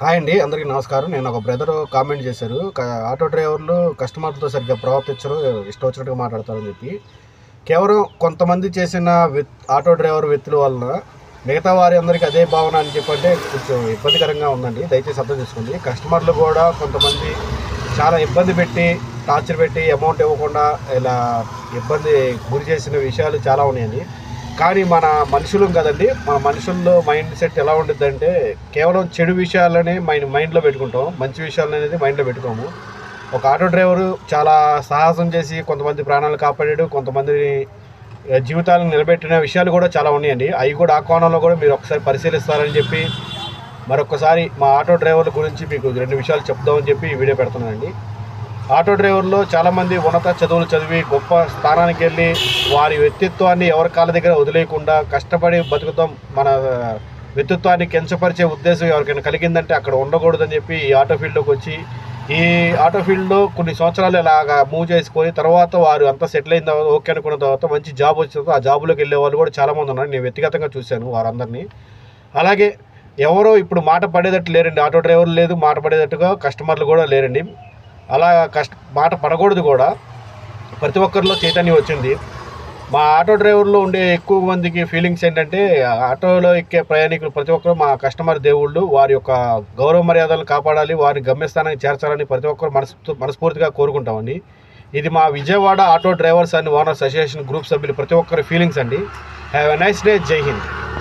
Hi అండి, అందరికీ నమస్కారం. నేను ఒక బ్రదర్ కామెంట్ చేశారు, ఆటో డ్రైవర్లు కస్టమర్లతో సరిగ్గా ప్రవర్తించరు, ఇష్టం వచ్చినట్టుగా మాట్లాడతారని చెప్పి. కేవలం కొంతమంది చేసిన ఆటో డ్రైవర్ వ్యక్తుల వలన మిగతా వారి అందరికీ అదే భావన అని చెప్పంటే కొంచెం ఇబ్బందికరంగా ఉందండి. దయచేసి అర్థం చేసుకోండి. కస్టమర్లు కూడా కొంతమంది చాలా ఇబ్బంది పెట్టి, టార్చర్ పెట్టి, అమౌంట్ ఇవ్వకుండా ఇలా ఇబ్బంది గురి చేసిన విషయాలు చాలా ఉన్నాయండి. కానీ మన మనుషులం కదండి, మన మనుషుల్లో మైండ్ సెట్ ఎలా ఉంటుందంటే కేవలం చెడు విషయాలని మైండ్లో పెట్టుకుంటాం, మంచి విషయాలు అనేది మైండ్లో పెట్టుకోము. ఒక ఆటో డ్రైవరు చాలా సాహసం చేసి కొంతమంది ప్రాణాలు కాపాడాడు, కొంతమంది జీవితాలను నిలబెట్టిన విషయాలు కూడా చాలా ఉన్నాయండి. అవి కూడా ఆ కోణంలో కూడా మీరు ఒకసారి పరిశీలిస్తారని చెప్పి మరొకసారి మా ఆటో డ్రైవర్ల గురించి మీకు 2 విషయాలు చెప్దామని చెప్పి ఈ వీడియో పెడుతున్నానండి. ఆటో డ్రైవర్లో చాలామంది ఉన్నత చదువులు చదివి గొప్ప స్థానానికి వెళ్ళి వారి వ్యక్తిత్వాన్ని ఎవరి కాళ్ళ దగ్గర వదిలేయకుండా కష్టపడి బతుకుతాం, మన వ్యక్తిత్వాన్ని కించపరిచే ఉద్దేశం ఎవరికైనా కలిగిందంటే అక్కడ ఉండకూడదని చెప్పి ఈ ఆటో ఫీల్డ్లోకి వచ్చి ఈ ఆటో ఫీల్డ్లో కొన్ని సంవత్సరాలు ఇలాగా మూవ్ చేసుకొని తర్వాత వారు అంతా సెటిల్ అయిన తర్వాత ఓకే అనుకున్న తర్వాత మంచి జాబ్ వచ్చిన తర్వాత ఆ జాబులోకి వెళ్ళే వాళ్ళు కూడా చాలామంది ఉన్నారు. నేను వ్యక్తిగతంగా చూశాను వారందరినీ. అలాగే ఎవరో ఇప్పుడు మాట పడేటట్టు లేరండి, ఆటో డ్రైవర్లు లేదు, మాట పడేటట్టుగా కస్టమర్లు కూడా లేరండి. అలా మాట పడకూడదు కూడా. ప్రతి ఒక్కరిలో చైతన్యం వచ్చింది. మా ఆటో డ్రైవర్లో ఉండే ఎక్కువ మందికి ఫీలింగ్స్ ఏంటంటే ఆటోలో ఎక్కే ప్రయాణికులు ప్రతి ఒక్కరు మా కస్టమర్ దేవుళ్ళు, వారి యొక్క గౌరవ మర్యాదలను కాపాడాలి, వారి గమ్యస్థానానికి చేర్చాలని ప్రతి ఒక్కరు మనస్ఫూర్తిగా కోరుకుంటామండి. ఇది మా Vijayawada auto drivers and owners association group సభ్యులు ప్రతి ఒక్కరి ఫీలింగ్స్ అండి. Have a nice day. జై హింద్.